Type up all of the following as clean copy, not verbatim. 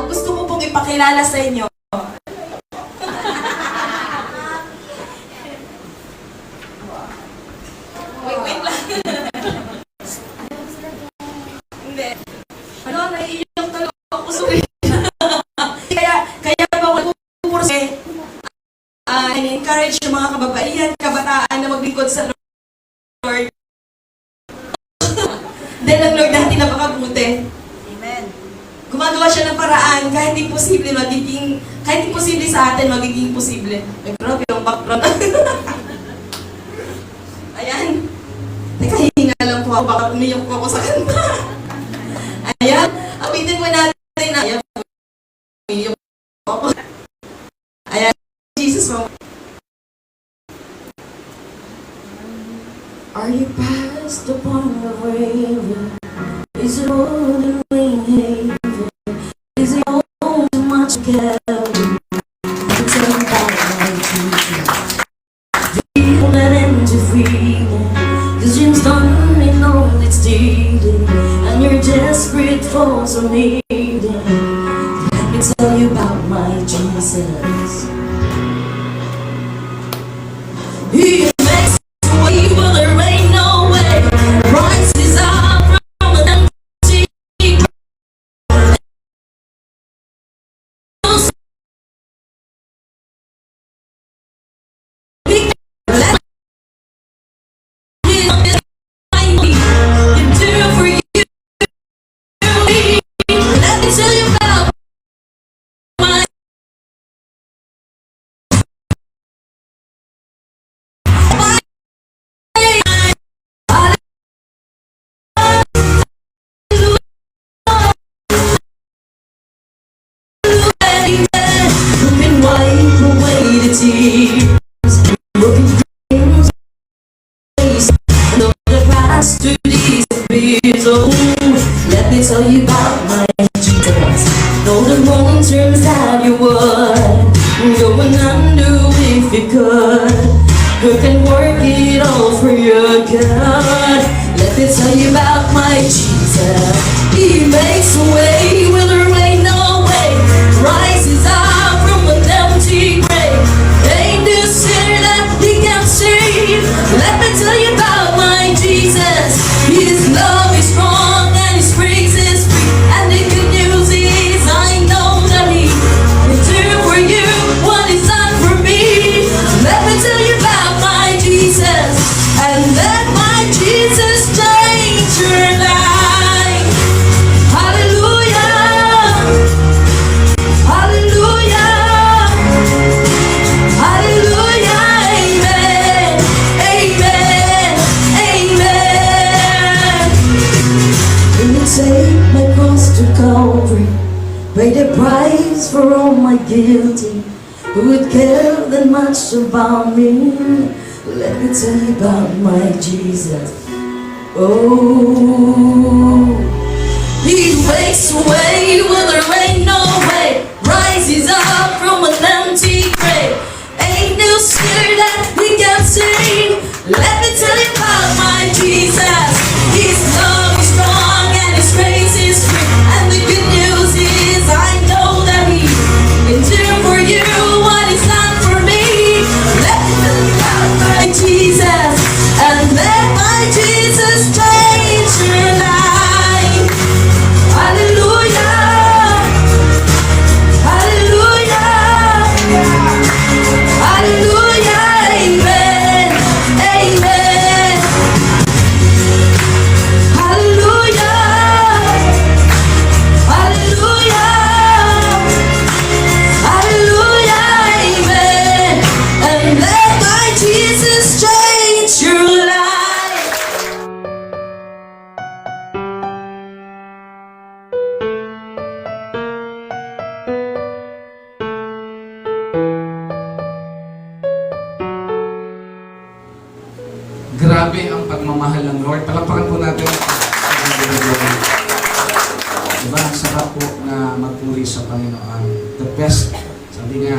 Gusto ko pong ipakilala sa inyo. Wait lang. Hindi. Naiiyak talaga ako. Sorry. Kaya ba ako pupurse, encourage yung mga kababaihan, kabataan na maglingkod sa Lord. Dahil ang Lord natin napakabuti. Amen. Gumagawa siya ng paraan kahit hindi posible sa atin magiging posible. Ay, grabe yung background. Ayan. Teka, hinga lang po ako. Baka umiyak po ako sa kanta. Ayan. Awitin mo natin na. Ayan. Umiyak po ako. Ayan. Jesus mo. Are you past the point of wavering? Is it more than rain haven? Is it all too much carry? It's all about my future. Feel that empty feeling. Cause dreams don't mean all it's needed. And you're desperate for some needing. Let me tell you about my Jesus. He makes a way where there ain't no way. Rises up from an empty grave. Let me tell you about my who can wipe away the tears, broken dreams, and all the past to disappear. So let me tell you about my Jesus. Though the wrong turns that you would go and undo if you could, who can work it all for your good. Let me tell you about my Jesus. He makes a way where there ain't no way. Rises up from an empty grave. Ain't this sinner that he can save? Let me tell you about my Jesus. His love is strong and his grace is free. And the good news is I know that he will do for you what he's done for me. Let me tell you about my Jesus. And let my Jesus change your life. Hallelujah. Hallelujah. Hallelujah. Amen. Amen. Amen. Will you take my cross to Calvary? Pay the price for all my guilty. Who would care that much about me? Let me tell you about my Jesus. Oh, he makes a way where there ain't no way. Rises up from an empty grave. Ain't no sinner that he can save. Let me tell you about my Jesus. His love is strong and his grace is free. And the good news is I know that he can do for you what he's done for me. Let me tell you about my Jesus. And let my Jesus change your life. Hallelujah. Grabe ang pagmamahal ng Lord. Palakpakan po natin. Diba? Ang sarap po na magpuri sa Panginoon. The best. Sabi nga,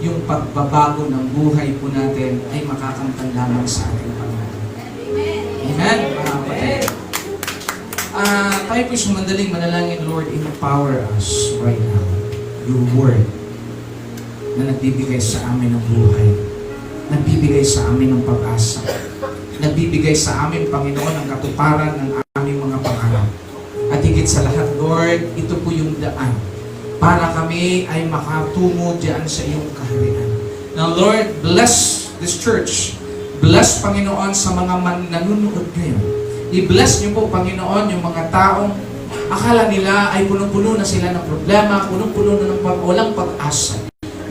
yung pagbabago ng buhay po natin ay makakamtan lamang sa ating Panginoon. Amen? Mga kapatid. Tayo po sumandaling manalangin, Lord, empower us right now. Your word na nagbibigay sa amin ng buhay. Nagbibigay sa amin ng pag-asa. Nagbibigay sa amin, Panginoon, ang katuparan ng aming mga pangarap. At higit sa lahat, Lord, ito po yung daan para kami ay makatungo diyan sa iyong kaharian. Now, Lord, bless this church. Bless, Panginoon, sa mga nanonood ngayon. I-bless niyo po, Panginoon, yung mga taong akala nila ay punong-puno na sila ng problema, punong-puno na ng walang pag-asa.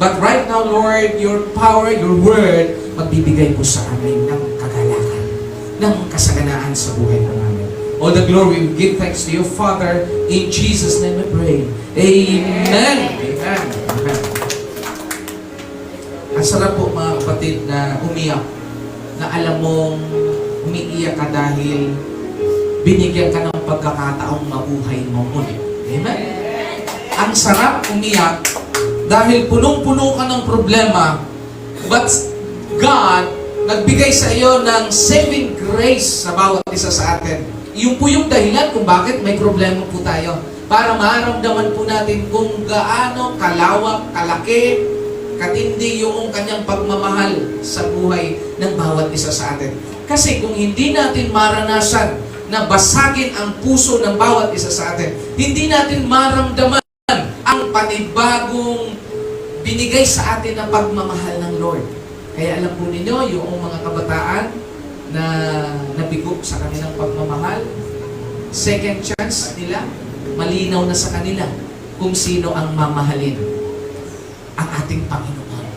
But right now, Lord, your power, your word, magbibigay po sa amin ng kagalakan, ng kasaganaan sa buhay po namin. All the glory, we give thanks to you, Father. In Jesus' name we pray. Amen. Amen. Amen. Ang sarap po, mga kapatid, na umiyak, na alam mong umiiyak ka dahil binigyan ka ng pagkakataong mabuhay mo muli. Amen. Ang sarap umiyak dahil punong-puno ka ng problema, but God nagbigay sa iyo ng saving grace sa bawat isa sa atin. Yun po yung dahilan kung bakit may problema po tayo. Para maramdaman po natin kung gaano kalawak, kalaki, katindi yung kanyang pagmamahal sa buhay ng bawat isa sa atin. Kasi kung hindi natin maranasan na basagin ang puso ng bawat isa sa atin, hindi natin maramdaman ang panibagong binigay sa atin na pagmamahal ng Lord. Kaya alam po ninyo, yung mga kabataan na nabigo sa kanilang pagmamahal, second chance nila, malinaw na sa kanila kung sino ang mamahalin. Ang ating Panginoon.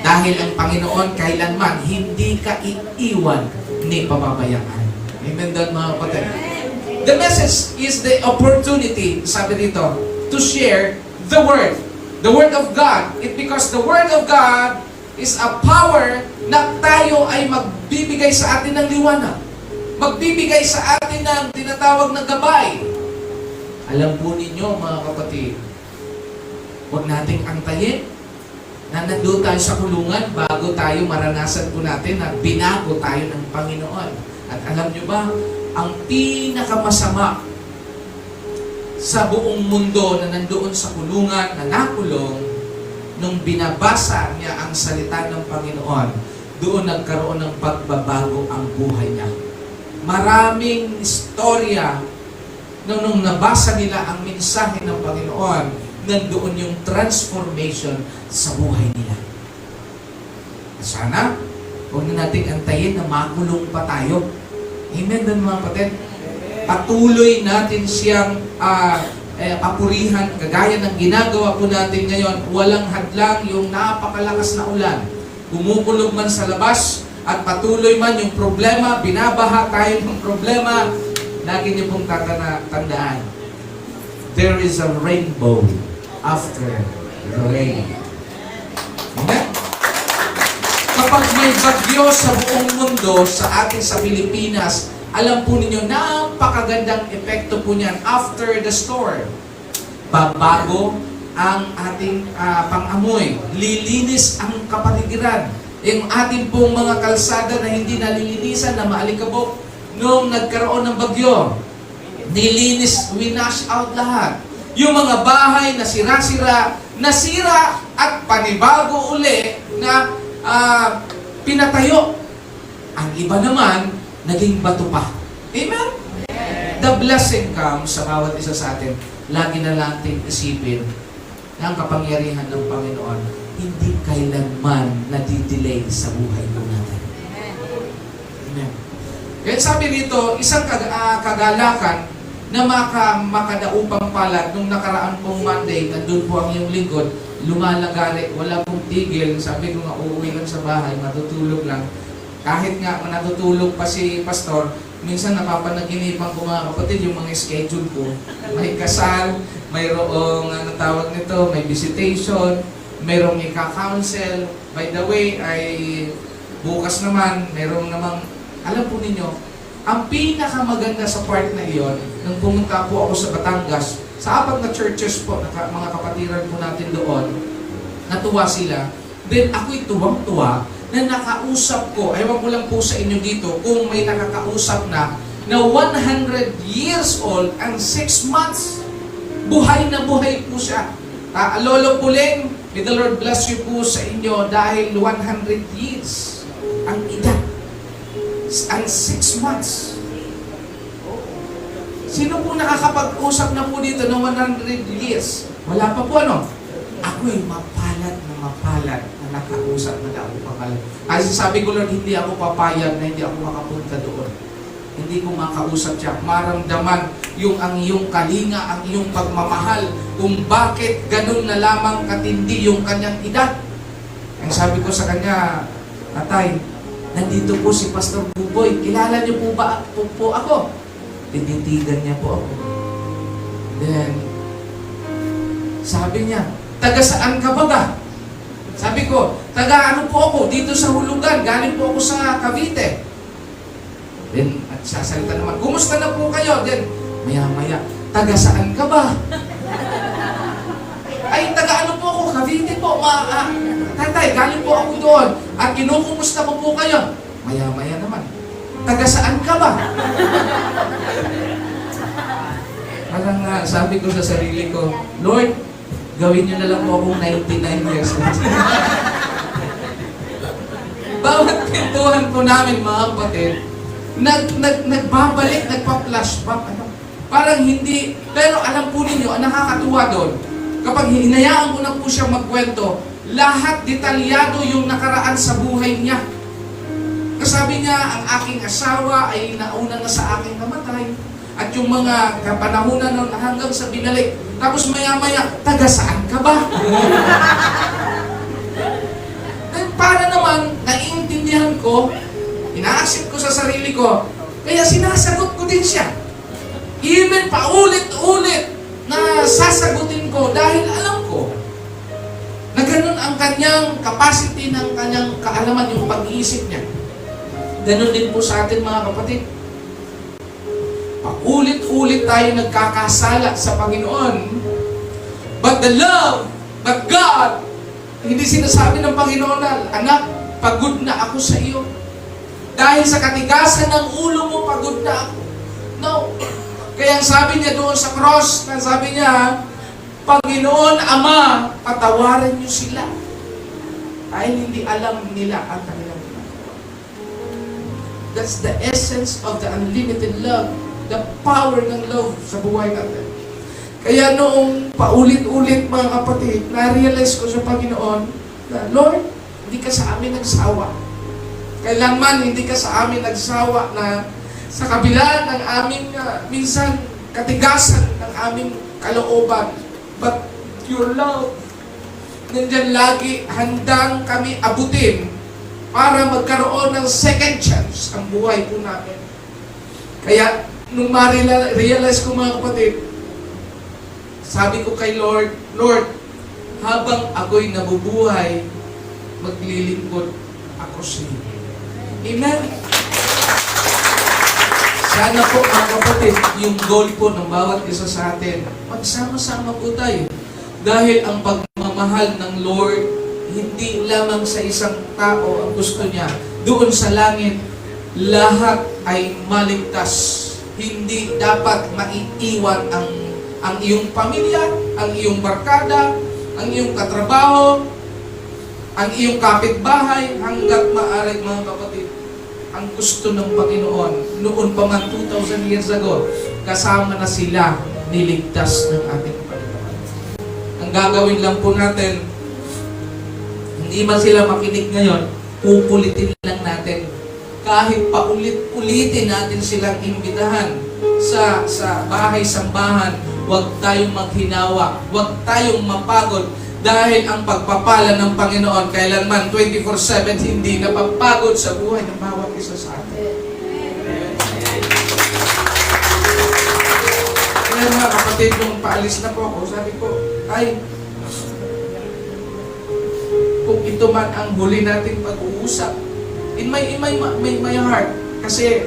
Dahil ang Panginoon kailanman hindi ka iiwan ni pababayaan. Amen doon, mga kapatid. The message is the opportunity, sabi dito, to share the Word. The Word of God. It because the Word of God is a power na tayo ay magbibigay sa atin ng liwanag. Magbibigay sa atin ng tinatawag na gabay. Alam po ninyo, mga kapatid, huwag nating antayin na nandoon tayo sa kulungan bago tayo maranasan po natin na binago tayo ng Panginoon. At alam nyo ba, ang pinakamasama sa buong mundo na nandoon sa kulungan, na nakulong, nung binabasa niya ang salita ng Panginoon, doon nagkaroon ng pagbabago ang buhay niya. Maraming istorya nung nabasa nila ang mensahe ng Panginoon, nandoon yung transformation sa buhay nila. Sana, huwag na nating antayin na makulong pa tayo. Amen din, mga kapatid. Patuloy natin siyang papurihan, kagaya ng ginagawa po natin ngayon. Walang hadlang yung napakalakas na ulan. Kumukulog man sa labas at patuloy man yung problema, binabaha tayo ng problema, lagi niyo pong tandaan. There is a rainbow after the rain. Amen? Kapag may bagyo sa buong mundo, sa atin sa Pilipinas, alam po ninyo, napakagandang epekto po niyan after the storm. Babago ang ating pang-amoy. Lilinis ang kapaligiran. Yung ating pong mga kalsada na hindi nalilinisan, na maalikabok, nung nagkaroon ng bagyo, nilinis, winash out lahat. Yung mga bahay na sira-sira, nasira at panibago uli na pinatayo. Ang iba naman, naging bato pa. Amen? The blessing comes sa bawat isa sa atin. Lagi na natin isipin na ang kapangyarihan ng Panginoon hindi kailanman nadidelay sa buhay po natin. Amen. Kaya sabi rito, isang kagalakan na makadaupang palad nung nakaraan pong Monday, nandun po ang iyong lingkod, lumalagari, wala pong tigil. Sabi ko nga, uuwi lang sa bahay, matutulog lang. Kahit nga natutulog pa si pastor, minsan napapanaginipan ko, mga kapatid, yung mga schedule ko. May kasal, mayroong tawag nito, may visitation, mayroong ika-counsel. By the way, ay bukas naman, mayroong namang Alam po ninyo, ang pinakamaganda sa part na iyon, nung pumunta po ako sa Batangas, sa apat na churches po, mga kapatiran po natin doon, natuwa sila. Then ako'y tuwang-tuwa na nakausap ko, ewan ko lang po sa inyo dito, kung may nakakausap na 100 years old and 6 months. Buhay na buhay po siya. Lolo Puling, may the Lord bless you po sa inyo dahil 100 years ang edad. And 6 months. Sino po nakakapag-usap na po dito ng 100 years? Wala pa po ano? Ako'y mapalad na nakausap na ako pangalan. Kasi sabi ko, Lord, hindi ako papayag na hindi ako makapunta doon. Hindi ko makausap siya. Maramdaman ang iyong kalinga, ang iyong pagmamahal, kung bakit ganun na lamang katindi yung kanyang edad. Ang sabi ko sa kanya, Tatay, nandito po si Pastor Buboy. Kilala niyo po ba po ako? Tinitigan niya po ako. Then, sabi niya, taga saan ka ba? Sabi ko, taga ano po ako? Dito sa Hulugan. Galing po ako sa Cavite. Then, at sasalita naman, kumusta na po kayo? Then, maya-maya, taga saan ka ba? Ay, taga ano po ako? Cavite po. Tatay, galing po ako doon. At kinukumusta ko po kayo. Maya-maya naman, taga saan ka ba? Parang sabi ko sa sarili ko, Lord, gawin niyo na lang po akong 99 years old. Bawat pintuhan po namin, mga kapatid, nagbabalik, nagpa-flashback. Parang hindi, pero alam po ninyo, ang nakakatuwa doon, kapag hinayaan ko na po siya magkwento, lahat detalyado yung nakaraan sa buhay niya. Kasabi niya, ang aking asawa ay nauna na sa aking namatay. At yung mga kapanahunan ng hanggang sa binalik. Tapos maya-maya, taga saan ka ba? Para naman, naiintindihan ko, ina-accept ko sa sarili ko, kaya sinasagot ko din siya. Even paulit-ulit na sasagutin ko dahil alam ko na ganun ang kanyang capacity ng kanyang kaalaman, yung pag-iisip niya. Ganun din po sa atin, mga kapatid. Paulit-ulit tayo nagkakasala sa Panginoon. But God, hindi sinasabi ng Panginoon na, anak, pagod na ako sa iyo. Dahil sa katigasan ng ulo mo, pagod na ako. No. Kaya sabi niya doon sa cross, sabi niya, Panginoon, Ama, patawarin niyo sila. Dahil hindi alam nila ang kanilang ginagawa. That's the essence of the unlimited love. The power ng love sa buhay natin. Kaya noong paulit-ulit, mga kapatid, na-realize ko sa Panginoon na, Lord, hindi ka sa amin nagsawa. Kailanman hindi ka sa amin nagsawa na sa kabila ng aming minsan katigasan ng aming kalooban. But your love, nandyan lagi, handang kami abutin para magkaroon ng second chance ang buhay po namin. Kaya, nung ma-realize ko, mga kapatid, sabi ko kay Lord, Lord, habang ako'y nabubuhay, maglilingkod ako sa iyo. Amen? Sana po, mga kapatid, yung goal po ng bawat isa sa atin, magsama-sama po tayo. Dahil ang pagmamahal ng Lord, hindi lamang sa isang tao ang gusto niya. Doon sa langit, lahat ay maligtas. Hindi dapat maiiwan ang iyong pamilya, ang iyong barkada, ang iyong katrabaho, ang iyong kapitbahay, hanggat maaari, mga kapatid. Ang gusto ng Panginoon, noon pa man 2,000 years ago, kasama na sila niligtas ng ating Panginoon. Ang gagawin lang po natin, hindi man sila makinig ngayon, pupulitin lang natin. Kahit paulit-ulitin natin silang imbitahan sa bahay-sambahan, huwag tayong maghinawa, huwag tayong mapagod, dahil ang pagpapala ng Panginoon kailanman 24/7 hindi napapagod sa buhay ng bawat isa sa atin. Kaya mga kapatid, nung paalis na po ako, sabi ko, ay, kung ito man ang huli nating pag-uusap, in my heart, Kasi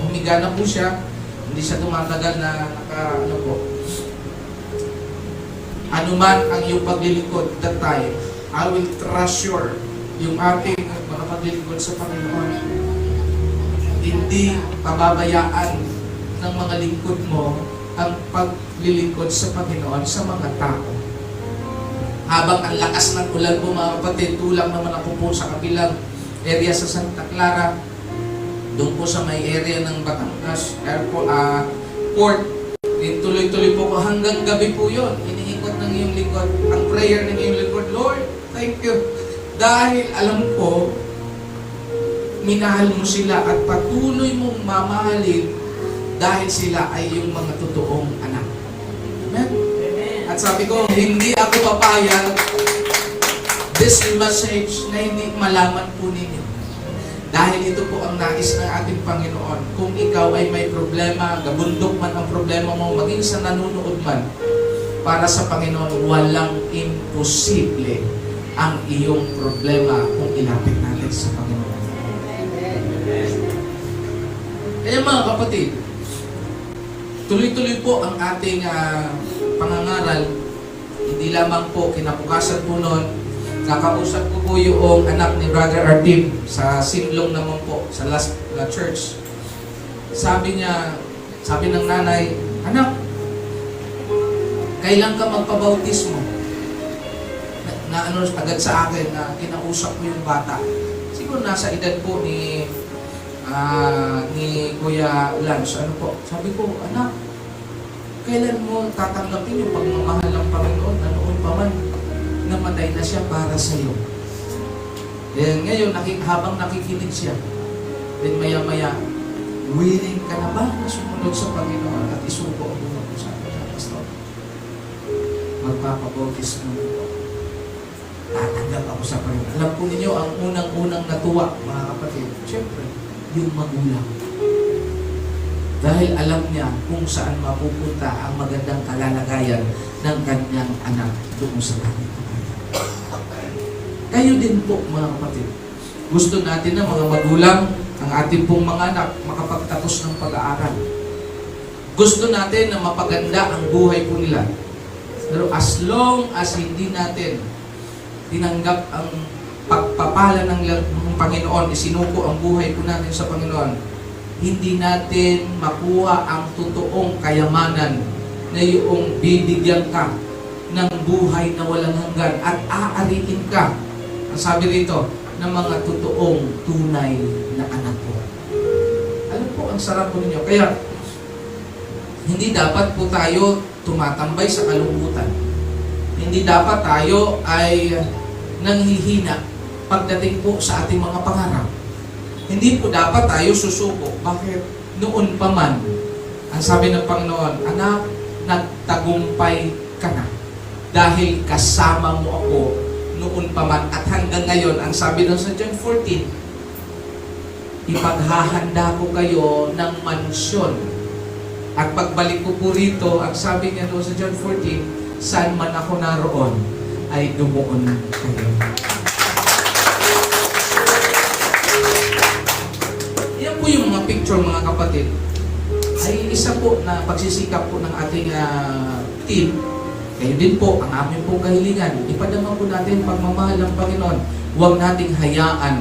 humiga na po siya, hindi siya tumatagal na ano man ang iyong paglilingkod that time, I will treasure yung ating mga paglilingkod sa Panginoon. Hindi pababayaan ng mga lingkod mo ang paglilingkod sa Panginoon sa mga tao. Habang ang lakas ng ulan po mga kapatid, tulang naman ako po sa kabilang area sa Santa Clara, doon po sa may area ng Batangas Port, tuloy-tuloy po ko hanggang gabi po yun. Iniikot ng iyong lingkod, ang prayer ng iyong lingkod, Lord, thank you. Dahil alam ko, minahal mo sila at patuloy mong mamahalin dahil sila ay yung mga totoong anak. Amen? At sabi ko, hindi ako papayag this message na hindi malaman po ninyo. Dahil ito po ang nais ng ating Panginoon. Kung ikaw ay may problema, gabundok man ang problema mo, maging sa nanunood man, para sa Panginoon, walang imposible ang iyong problema kung ilapit natin sa Panginoon. Kaya mga kapatid, tuloy-tuloy po ang ating pangangaral. Hindi lamang po kinabukasan po noon, nakausap ko po yung anak ni Brother Artim sa Sinlong naman po, sa last church. Sabi ng nanay, anak, kailan ka magpabautismo? Na ano agad sa akin na kinausap ko yung bata. Siguro nasa edad po ni Kuya Lance. Ano po? Sabi ko, anak, kailan mo tatanggapin yung pagmamahal ng Panginoon na noon pa man namatay na siya para sa iyo. Then ngayon, habang nakikinig siya, then maya-maya, willing ka na ba na sumunod sa Panginoon at isuko ang mga sabi ng pastor? Magpapabautis mo po. Tatanggap ako sa Panginoon. Alam po ninyo, ang unang-unang natuwa, mga kapatid, siyempre, yung magulang. Dahil alam niya kung saan mapupunta ang magandang kalalagayan ng kanyang anak doon sa langit. Kayo din po, mga kapatid. Gusto natin na mga magulang, ang ating pong mga anak, makapagtapos ng pag-aaral. Gusto natin na mapaganda ang buhay po nila. Pero as long as hindi natin tinanggap ang pagpapala ng Panginoon, isinuko ang buhay po natin sa Panginoon, hindi natin makuha ang totoong kayamanan na yung bibigyan ka ng buhay na walang hanggan at aariin ka, ang sabi rito, ng mga totoong tunay na anak ko. Alam po, ang sarap po ninyo. Kaya, hindi dapat po tayo tumatambay sa kalungkutan. Hindi dapat tayo ay nanghihina pagdating po sa ating mga pangarap. Hindi po dapat tayo susuko. Bakit? Noon pa man, ang sabi ng Panginoon, anak, nagtagumpay ka na. Dahil kasama mo ako noon pa man. At hanggang ngayon, ang sabi ng sa John 14, ipaghahanda ko kayo ng mansyon. At pagbalik ko po rito, ang sabi niya doon sa John 14, saan man ako naroon, ay dumuon kayo. Yan po yung mga picture, mga kapatid. Ay isa po na pagsisikap po ng ating team. Kayo din po, ang aming pong kahilingan. Ipadama po natin pagmamahal ng Panginoon. Huwag nating hayaan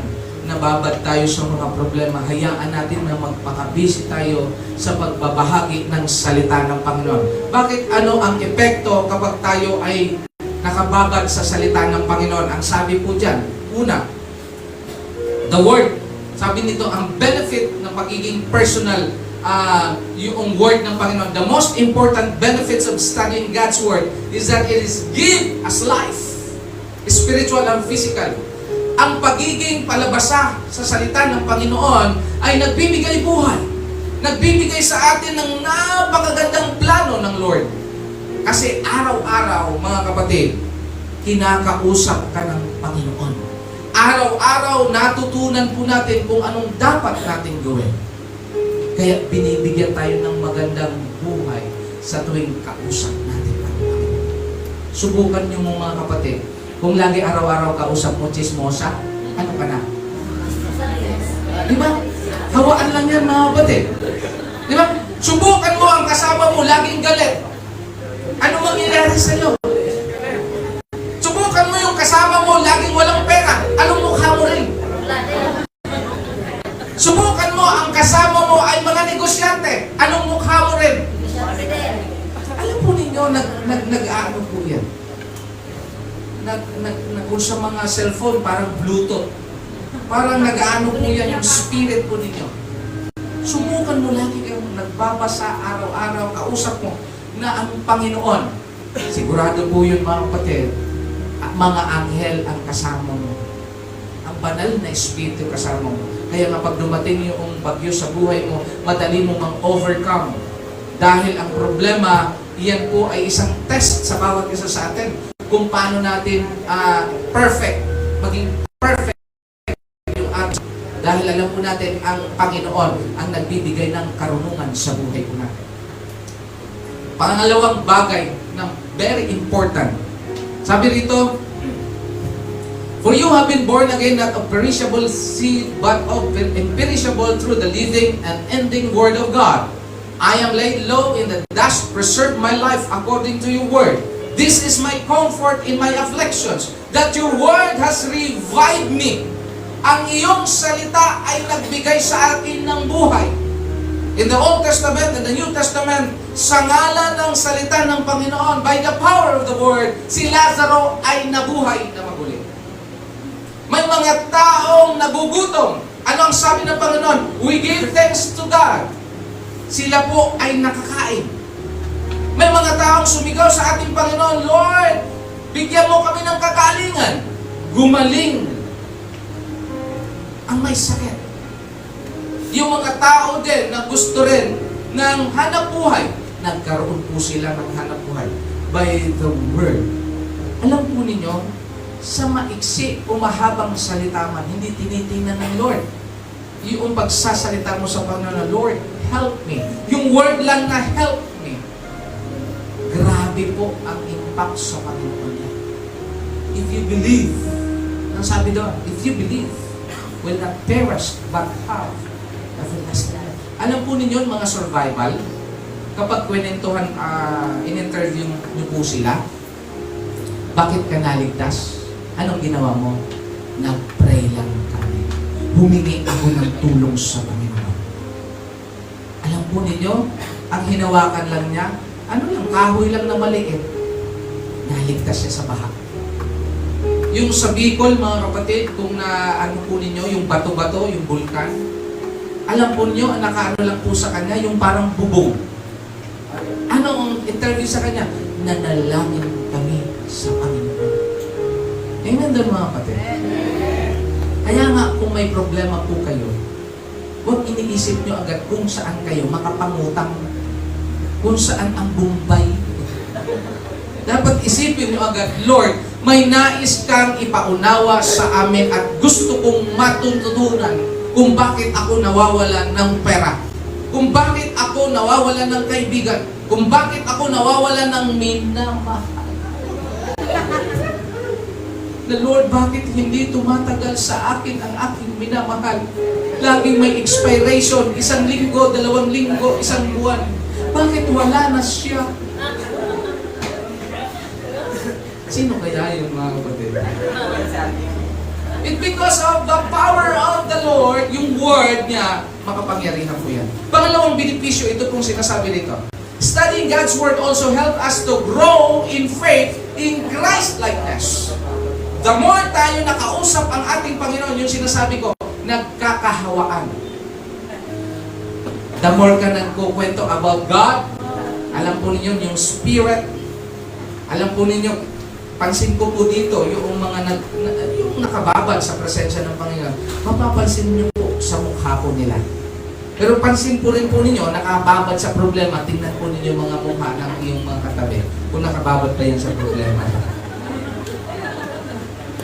na babad tayo sa mga problema. Hayaan natin na magpakabisi tayo sa pagbabahagi ng salita ng Panginoon. Bakit ano ang epekto kapag tayo ay nakababad sa salita ng Panginoon? Ang sabi po dyan, una, the Word. Sabi nito, ang benefit ng pagiging personal, yung word ng Panginoon. The most important benefits of studying God's Word is that it is give us life, spiritual and physical. Ang pagiging palabasa sa salita ng Panginoon ay nagbibigay buhay. Nagbibigay sa atin ng napakagandang plano ng Lord. Kasi araw-araw, mga kapatid, kinakausap ka ng Panginoon. Araw-araw, natutunan po natin kung anong dapat natin gawin. Kaya binibigyan tayo ng magandang buhay sa tuwing kausap natin ang Panginoon. Subukan niyo mga kapatid, kung lagi araw-araw kausap mo chismosa, ano ka na? Diba? Hawaan lang yan, mga kapatid. Di ba? Subukan mo ang kasama mo, laging galit. Ano mangyayari sa'yo? Subukan mo yung kasama mo, laging walang pera. Anong mukha mo rin? Subukan mo ang kasama mo ay mga negosyante. Anong mukha mo rin? Alam po ninyo, nag-ano po yan? Kung sa mga cellphone, parang Bluetooth. Parang nag-ano po yan yung spirit po ninyo. Subukan mo lagi kayong nagbabasa araw-araw, kausap mo na ang Panginoon. Sigurado po yun mga kapatid, mga anghel ang kasama mo. Ang banal na espiritu kasama mo. Kaya nga pag dumating yung bagyo sa buhay mo, madali mo mang overcome. Dahil ang problema, iyan po ay isang test sa bawat isa sa atin. Kung paano natin maging perfect yung ating. Dahil alam po natin, ang Panginoon ang nagbibigay ng karunungan sa buhay po natin. Pangalawang bagay na very important. Sabi rito, for you have been born again not of perishable seed, but of imperishable through the living and ending Word of God. I am laid low in the dust, preserve my life according to your word. This is my comfort in my afflictions, that your word has revived me. Ang iyong salita ay nagbigay sa akin ng buhay. In the Old Testament and the New Testament, sa ngalan ng salita ng Panginoon, by the power of the word, si Lazaro ay nabuhay na maguli. May mga taong nagugutom. Ano ang sabi ng Panginoon? We give thanks to God. Sila po ay nakakain. May mga taong sumigaw sa ating Panginoon, Lord, bigyan mo kami ng kakalingan. Gumaling ang may sakit. Yung mga tao din na gusto rin ng hanap buhay, nagkaroon po sila ng hanap buhay by the word. Alam po ninyo, sa maiksi o mahabang salita man, hindi tinitingnan ng Lord. Yung pagsasalita mo sa Panginoon, Lord, help me. Yung word lang na help me. Grabe po ang impact sa Panginoon niya. If you believe, ang sabi doon, if you believe, will not perish but have everlasting life. Alam po ninyo mga survival, kapag kwenentuhan, in-interview niyo po sila, bakit ka naligtas? Anong ginawa mo? Nag-pray lang kami. Humingi ako ng tulong sa Panginoon. Alam po ninyo, ang hinawakan lang niya, ano lang, kahoy lang na maliit. Naligtas siya sa baha. Yung sa Bicol, mga kapatid, kung na ano po ninyo, yung bato-bato, yung bulkan, alam po ninyo, nakaano lang po sa kanya, yung parang bubong. Ano ang interview sa kanya? Nanalangin kami sa Panginoon. Amen doon mga kapatid. Kaya nga, kung may problema po kayo, huwag iniisip nyo agad kung saan kayo makapangutang, kung saan ang Bombay. Dapat isipin nyo agad, Lord, may nais kang ipaunawa sa amin at gusto kong matututunan kung bakit ako nawawalan ng pera, kung bakit ako nawawalan ng kaibigan, kung bakit ako nawawalan ng minamahal. Na Lord, bakit hindi tumatagal sa akin ang aking minamahal? Laging may expiration, 1 linggo, 2 linggo, 1 buwan. Bakit wala na siya? Sino kaya yung mga kapatid? It's because of the power of the Lord, yung word niya, makapangyarihan po yan. Pangalawang benepisyo, ito pong sinasabi dito. Studying God's word also help us to grow in faith in Christ-likeness. The more tayo nakausap ang ating Panginoon, yung sinasabi ko, nagkakahawaan. The more ka nagkukwento about God, alam po ninyo yung spirit, alam po ninyo, pansin ko po dito, yung mga yung nakababad sa presensya ng Panginoon, mapapansin niyo po sa mukha po nila. Pero pansin po rin po ninyo, nakababad sa problema, tingnan po ninyo mga mukha ng iyong mga katabi, kung nakababad pa yan sa problema.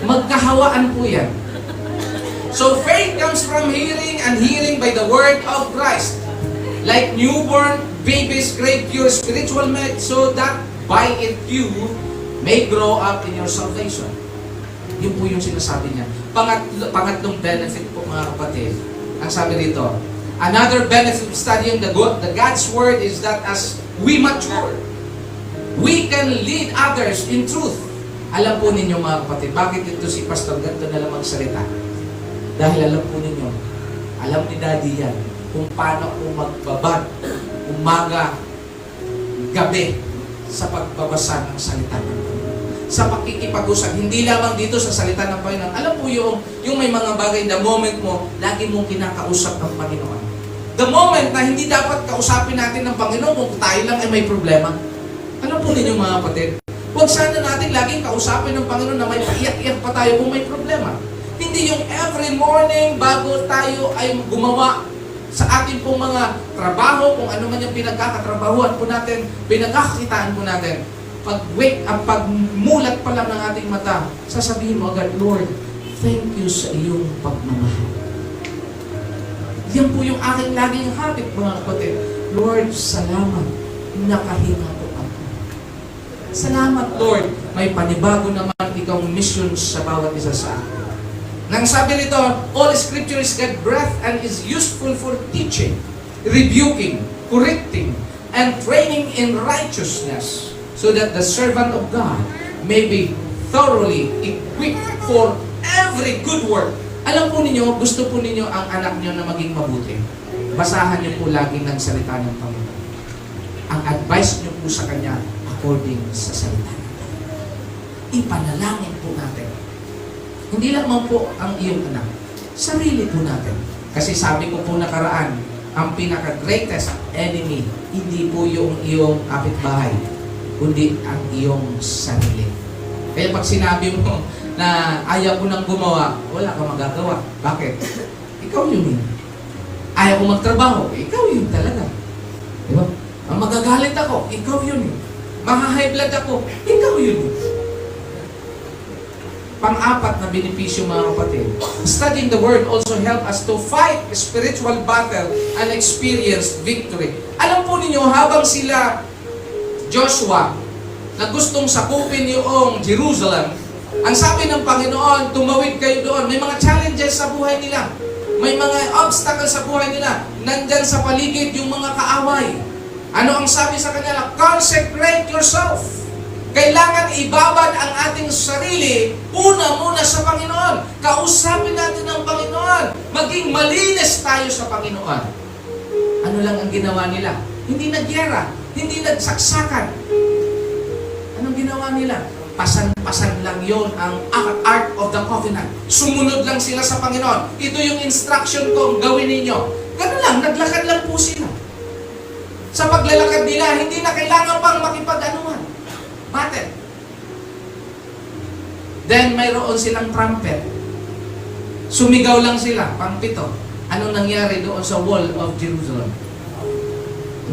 Magkahawaan po yan. So faith comes from hearing, and hearing by the word of Christ. Like newborn babies crave pure spiritual milk, so that by it you may grow up in your salvation. Yun po yung sinasabi niya. Pangatlong benefit po mga kapatid, ang sabi rito, Another benefit of studying the God's Word is that as we mature, we can lead others in truth. Alam po ninyo mga kapatid, bakit ito si Pastor ganito na lang magsalita? Dahil alam po ninyo, alam ni Daddy yan, kung paano po magbabad, umaga, gabi, sa pagbabasa ng salita ng Panginoon. Sa pakikipag-usap, hindi lamang dito sa salita ng Panginoon. Alam po yung may mga bagay, the moment mo, lagi mong kinakausap ng Panginoon. The moment na hindi dapat kausapin natin ng Panginoon kung tayo lang ay may problema. Alam po ninyo mga kapatid, huwag sana natin laging kausapin ng Panginoon na may paiyak-iyak pa tayo kung may problema. Hindi yung every morning bago tayo ay gumawa sa ating pong mga trabaho, kung ano man yung pinagkakatrabahuan po natin, pinagkakakitaan po natin, pagmulat pa lang ng ating mata, sasabihin mo agad, Lord, thank you sa iyong pagmamahal. Yan po yung aking laging habit, mga kapatid. Lord, salamat, nakahinga po ako. Salamat, Lord, may panibago naman ikaw mission sa bawat isa sa akin. Nang sabi nito, all scripture is God-breathed and is useful for teaching, rebuking, correcting, and training in righteousness, so that the servant of God may be thoroughly equipped for every good work. Alam po ninyo, gusto po ninyo ang anak nyo na maging mabuti. Basahan niyo po lagi ng salita ng Panginoon. Ang advice niyo po sa kanya according sa salita ng Panginoon. Ipanalangin po natin. Hindi lamang po ang iyong anak, sarili po natin. Kasi sabi ko po nakaraan, ang pinaka-greatest enemy, hindi po yung iyong kapitbahay, kundi ang iyong sarili. Kaya pag sinabi mo na ayaw ko nang gumawa, wala kang magagawa. Bakit? Ikaw yun. Ayaw ko magtrabaho, ikaw yun talaga. Diba? Ang magagalit ako, ikaw yun. Maha-high blood ako, ikaw yun. Pang-apat na benepisyo mga kapatid, studying the Word also help us to fight spiritual battle and experience victory. Alam po ninyo, habang sila Joshua na gustong sakupin yung Jerusalem, ang sabi ng Panginoon, tumawid kayo doon. May mga challenges sa buhay nila. May mga obstacles sa buhay nila. Nandyan sa paligid yung mga kaaway. Ano ang sabi sa kanila? Consecrate yourself. Kailangan ibabad ang ating sarili una sa Panginoon. Kausapin natin ang Panginoon. Maging malinis tayo sa Panginoon. Ano lang ang ginawa nila? Hindi nagyera. Hindi nagsaksakan. Anong ginawa nila? Pasan-pasan lang yon ang Ark of the Covenant. Sumunod lang sila sa Panginoon. Ito yung instruction ko, gawin ninyo. Ganun lang, naglakad lang po sila. Sa paglalakad nila, hindi na kailangan pang makipag-anuhan. Battle. Then, mayroon silang trumpet. Sumigaw lang sila, pang-pito. Anong nangyari doon sa wall of Jerusalem?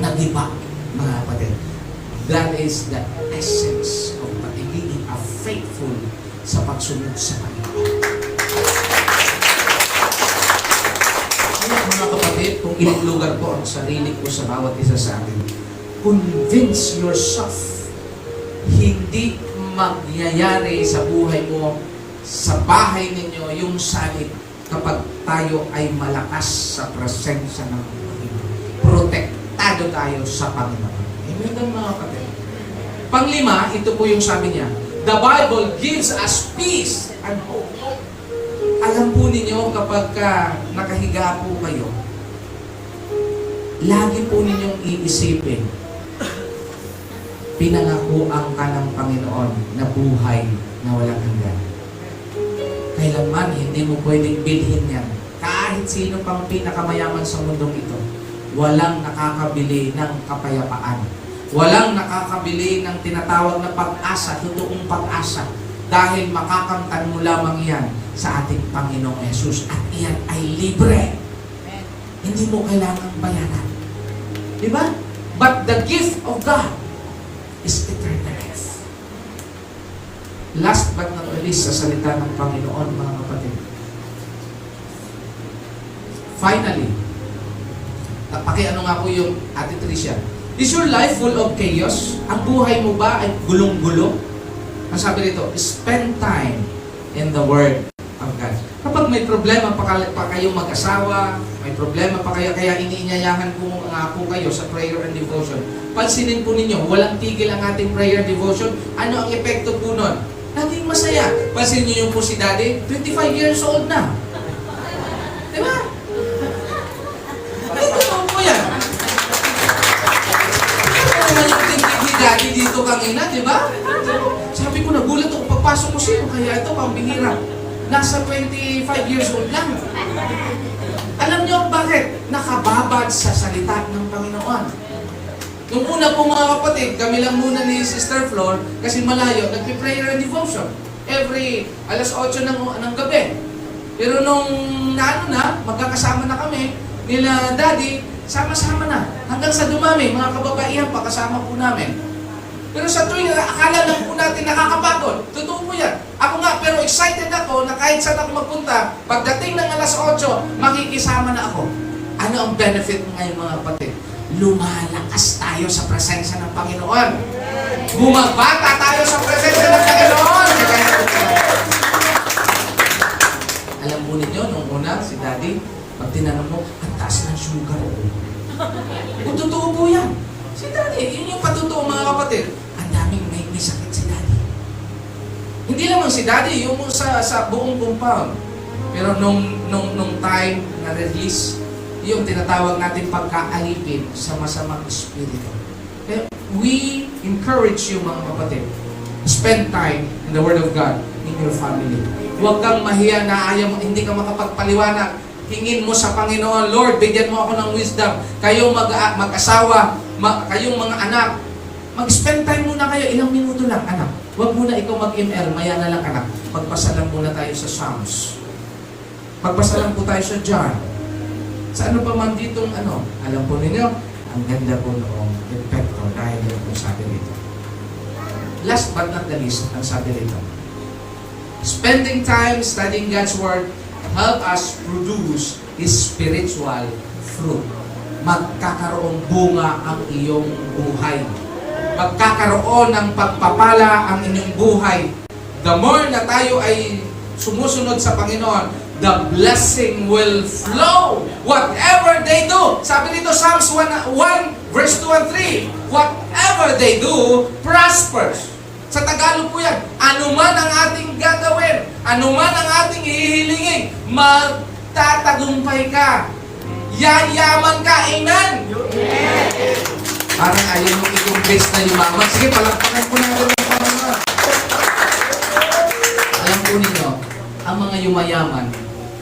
Nagiba, mga kapatid. That is the essence of pagiging faithful sa pagsunod sa Panginoon. Kaya mga kapatid, kung iluglugar ko ang sarili ko sa bawat isa sa atin, convince yourself hindi magyayari sa buhay mo, sa bahay ninyo, yung salit kapag tayo ay malakas sa presensya ng Panginoon. Protektado tayo sa Panginoon. Amen, mga kapatid. Panglima, ito po yung sabi niya, the Bible gives us peace and hope. Alam po ninyo kapag nakahiga po kayo, lagi po ninyong iisipin, pinangakuan ka ng Panginoon na buhay na walang hanggan. Kailanman, hindi mo pwedeng bilhin yan. Kahit sino pang pinakamayaman sa mundong ito, walang nakakabili ng kapayapaan. Walang nakakabili ng tinatawag na pag-asa, totoong pag-asa. Dahil makakamtan mo lamang yan sa ating Panginoong Jesus. At iyan ay libre. Hindi mo kailangang bayaran. Diba? But the gift of God is eternal life. Last but not least sa salita ng Panginoon, mga kapatid. Finally, pakiano nga po yung Ate Tricia. Is your life full of chaos? Ang buhay mo ba ay gulong-gulo? Ang sabi rito, spend time in the Word of God. Kapag may problema pa kayong mag-asawa, may problema pa kayo, kaya iniinyayahan ko nga po kayo sa prayer and devotion. Pansinin po ninyo, walang tigil ang ating prayer and devotion. Ano ang epekto po nun? Naging masaya. Pansinin niyo yung po si Daddy, 25 years old na. Diba? Ay, totoo po yan. Ano naman yung tingin ni Daddy dito kanina, diba? Sabi ko, nagulat ako, pagpasok ko siya, kaya ito, pambihira. Nasa 25 years old lang. Alam niyo bakit? Nakababad sa salita ng Panginoon. Nung una po mga kapatid, kami lang muna ni Sister Flor, kasi malayo, nagpi-prayer and devotion. Every alas 8 ng gabi. Pero nung magkakasama na kami, nila Daddy, sama-sama na. Hanggang sa dumami, mga kababaihan pa, kasama po namin. Pero sa tuwing akala lang po natin nakakapagod. Totoo po yan. Ako nga, pero excited ako na kahit saan ako magpunta, pagdating ng alas 8, makikisama na ako. Ano ang benefit ngayon mga kapatid? Lumalakas tayo sa presensya ng Panginoon. Bumabata tayo sa presensya ng Panginoon. Alam po ninyo, nung una, si Daddy, pag tinanong mo, ang taas ng sugar. Kung totoo po yan. Si Daddy, yun yung patotoo mga kapatid. Ang daming may sakit si Daddy. Hindi lamang si Daddy, yung sa buong compound. Pero nung time na release, yung tinatawag natin pagkaalipin sa masamang espiritu. Kaya we encourage you mga kapatid, spend time in the Word of God in your family. Huwag kang mahiya na ayaw, hindi ka makapagpaliwanag. Hingin mo sa Panginoon, Lord, bigyan mo ako ng wisdom. Kayong mag-asawa, kayong mga anak, mag-spend time muna kayo, ilang minuto lang, anak. Huwag muna ikaw mag-ML, maya na lang, anak. Magpasalam muna tayo sa Psalms. Magpasalam po tayo sa John. Sa ano pa man ditong alam po ninyo, ang ganda po noong epekto dahil yun po sabi rito. Last but not the least, ang sabi rito, spending time studying God's Word help us produce His spiritual fruit. Magkakaroon bunga ang iyong buhay. Magkakaroon ng pagpapala ang inyong buhay. The more na tayo ay sumusunod sa Panginoon, the blessing will flow. Whatever they do. Sabi dito, Psalms 1 verse 2 and 3. Whatever they do, prospers. Sa Tagalog po yan, anuman ang ating gagawin, anuman ang ating ihihilingin, magtatagumpay ka. Yayaman ka, amen? Parang ayaw mo i-confess na yumaman. Sige, palakpakan po natin yung Panginoon. Alam po ninyo, ang mga yumayaman,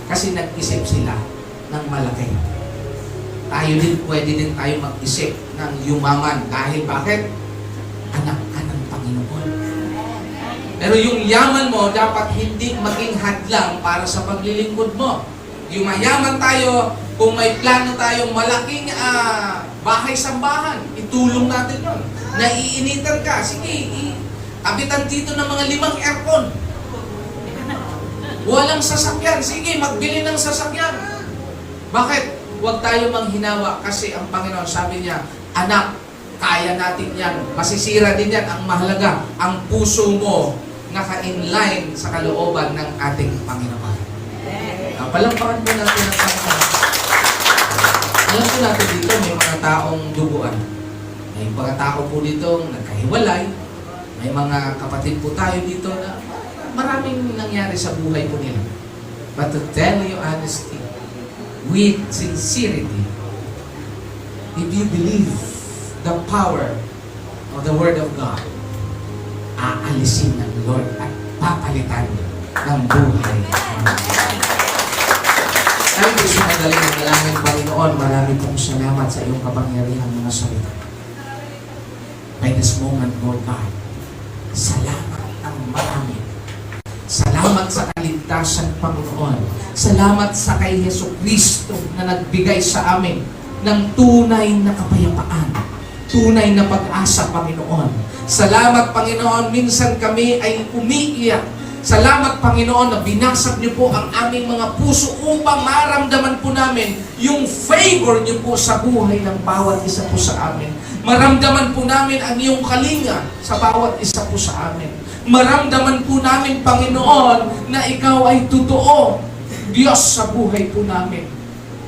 kasi nag-isip sila ng malaki. Tayo din, pwede din tayo mag-isip ng yumaman. Dahil bakit? Anak ka ng Panginoon. Pero yung yaman mo, dapat hindi maging hadlang para sa paglilingkod mo. Yumayaman tayo, kung may plano tayong malaking bahay-sambahan, itulong natin yun. Naiinitan ka, sige, kabitan dito ng mga 5 aircon. Walang sasakyan, sige, magbili ng sasakyan. Bakit? Huwag tayo manghinawa kasi ang Panginoon sabi niya, anak, kaya natin yan. Masisira din yan. Ang mahalaga, ang puso mo naka-inline sa kalooban ng ating Panginoon. Palampakan po natin ang Panginoon. Alam po natin dito, may mga taong duguan. May mga tao po dito nagkahiwalay. May mga kapatid po tayo dito na maraming nangyari sa buhay po nila. But to tell you honesty, with sincerity, if you believe the power of the Word of God, aalisin ng Lord at papalitan ng buhay. Ay, gusto magaling ang dalangin, Panginoon, marami pong salamat sa iyong kapangyarihan mga salita. By this moment, Lord God, salamat ng marami. Salamat sa kaligtasan, Panginoon. Salamat sa kay Jesucristo na nagbigay sa amin ng tunay na kapayapaan. Tunay na pag-asa, Panginoon. Salamat, Panginoon, minsan kami ay umiiyak. Salamat, Panginoon, na binasag niyo po ang aming mga puso upang maramdaman po namin yung favor niyo po sa buhay ng bawat isa po sa amin. Maramdaman po namin ang iyong kalinga sa bawat isa po sa amin. Maramdaman po namin, Panginoon, na ikaw ay totoo. Diyos sa buhay po namin.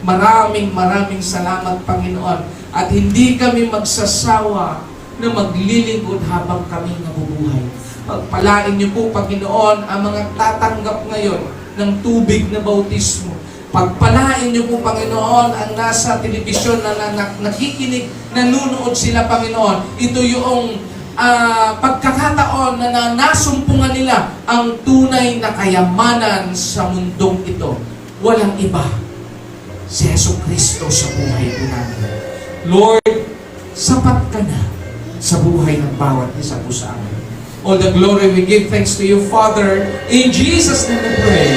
Maraming salamat, Panginoon. At hindi kami magsasawa na maglilingkod habang kami nabubuhay. Pagpalain niyo po, Panginoon, ang mga tatanggap ngayon ng tubig na bautismo. Pagpalain niyo po, Panginoon, ang nasa telebisyon na nakikinig, nanunood sila, Panginoon. Ito yung pagkakataon na nasumpungan nila ang tunay na kayamanan sa mundong ito. Walang iba, si Jesucristo sa buhay po namin. Lord, sapat ka na sa buhay ng bawat isa po sa amin. All the glory we give thanks to you, Father. In Jesus' name we pray.